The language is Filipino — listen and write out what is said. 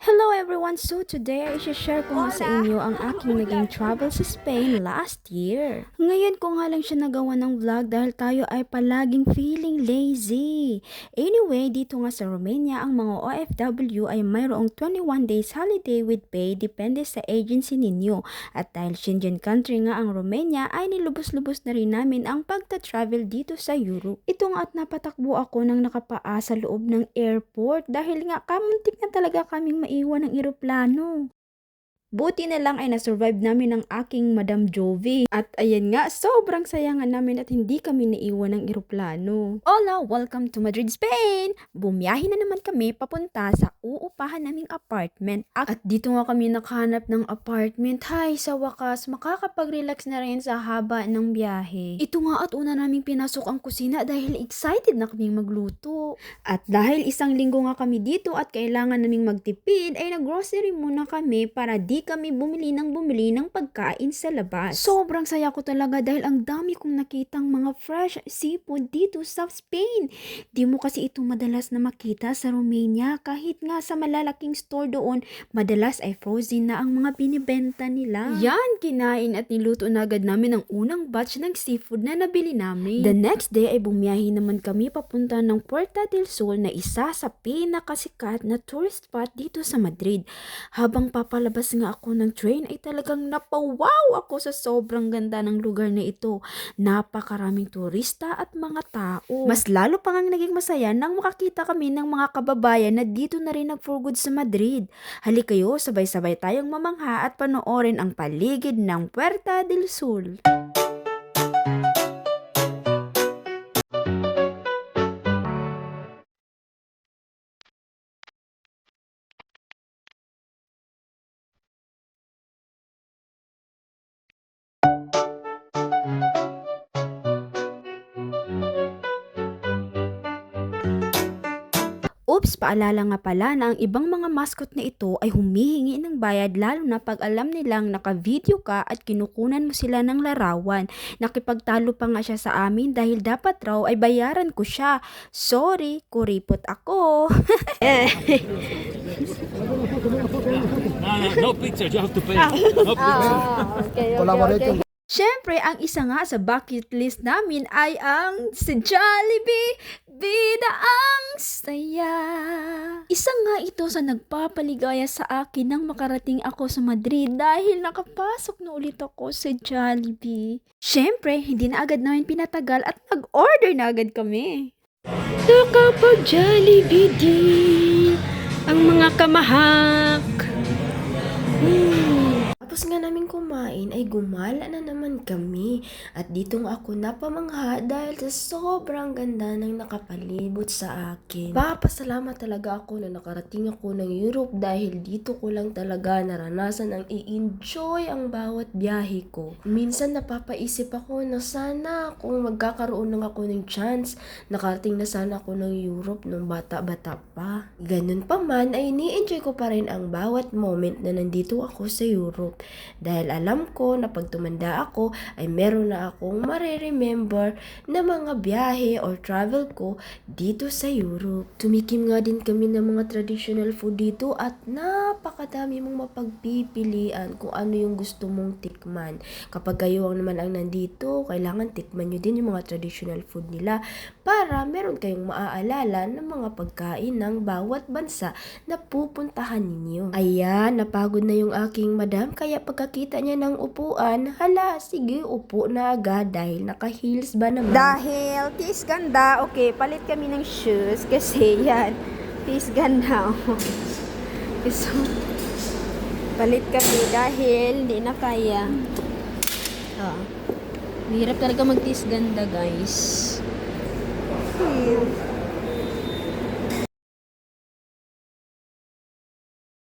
Hello everyone! So today ay share ko nga sa inyo ang aking naging travel sa Spain last year. Ngayon ko nga lang siya nagawa ng vlog dahil tayo ay palaging feeling lazy. Anyway, dito nga sa Romania, ang mga OFW ay mayroong 21 days holiday with pay depende sa agency ninyo. At dahil Schengen country nga ang Romania ay nilubos-lubos na rin namin ang pagta-travel dito sa Europe. Ito nga at napatakbo ako nang nakapaa sa loob ng airport dahil nga kamuntik na talaga kaming maiwan ng eroplano. Buti na lang ay nasurvive namin ng aking Madam Jovi. At ayan nga, sobrang saya nga namin at hindi kami naiwan ng eroplano. Hola! Welcome to Madrid, Spain! Bumiyahe na naman kami papunta sa uupahan naming apartment. At dito nga kami nakahanap ng apartment. Hay, sa wakas, makakapag-relax na rin sa haba ng biyahe. Ito nga at una naming pinasok ang kusina dahil excited na kaming magluto. At dahil isang linggo nga kami dito at kailangan naming magtipid, ay nag-grocery muna kami para di kami bumili ng pagkain sa labas. Sobrang saya ko talaga dahil ang dami kong nakitang mga fresh seafood dito sa Spain. Di mo kasi ito madalas na makita sa Romania kahit nga sa malalaking store doon, madalas ay frozen na ang mga binibenta nila. Yan, kinain at niluto na agad namin ang unang batch ng seafood na nabili namin. The next day ay bumiyahe naman kami papunta ng Puerta del Sol na isa sa pinakasikat na tourist spot dito sa Madrid. Habang papalabas nga ako ng train ay talagang napawaw ako sa sobrang ganda ng lugar na ito. Napakaraming turista at mga tao. Mas lalo pang ang naging masaya nang makakita kami ng mga kababayan na dito na rin nag-for good sa Madrid. Halika kayo, sabay-sabay tayong mamangha at panoorin ang paligid ng Puerta del Sol. Oops, paalala nga pala na ang ibang mga mascot na ito ay humihingi ng bayad lalo na pag alam nilang naka-video ka at kinukunan mo sila ng larawan. Nakipagtalo pa nga siya sa amin dahil dapat raw ay bayaran ko siya. Sorry, kuripot ako. No picture, you have to pay. No picture. Okay. Siyempre, ang isa nga sa bucket list namin ay ang sa Jollibee, bida ang saya. Isa nga ito sa nagpapaligaya sa akin nang makarating ako sa Madrid dahil nakapasok na ulit ako sa Jollibee. Siyempre, hindi na agad namin pinatagal at nag-order na agad kami. Nakapag-Jollibee din ang mga kamahak. Tapos nga namin kumain ay gumala na naman kami at dito nga ako napamangha dahil sa sobrang ganda ng nakapalibot sa akin. Papasalamat talaga ako na nakarating ako ng Europe dahil dito ko lang talaga naranasan ang i-enjoy ang bawat biyahe ko. Minsan napapaisip ako na sana kung magkakaroon lang ako ng chance, nakarating na sana ako ng Europe nung bata-bata pa. Ganun pa man ay ni-enjoy ko pa rin ang bawat moment na nandito ako sa Europe. Dahil alam ko na pag tumanda ako ay meron na akong mareremember na mga biyahe or travel ko dito sa Europe. Tumikim nga din kami ng mga traditional food dito at napakadami mong mapagpipilian kung ano yung gusto mong tikman. Kapag kayo naman ang nandito, kailangan tikman nyo din yung mga traditional food nila para meron kayong maaalala ng mga pagkain ng bawat bansa na pupuntahan ninyo. Ayan, napagod na yung aking madam kaya pagkakita niya ng upuan, hala, sige, upo na agad dahil naka-heels ba naman? Dahil tis ganda, okay, palit kami ng shoes kasi yan, tis ganda. So, palit kami dahil hindi na kaya. Mahirap talaga mag-tis ganda, guys.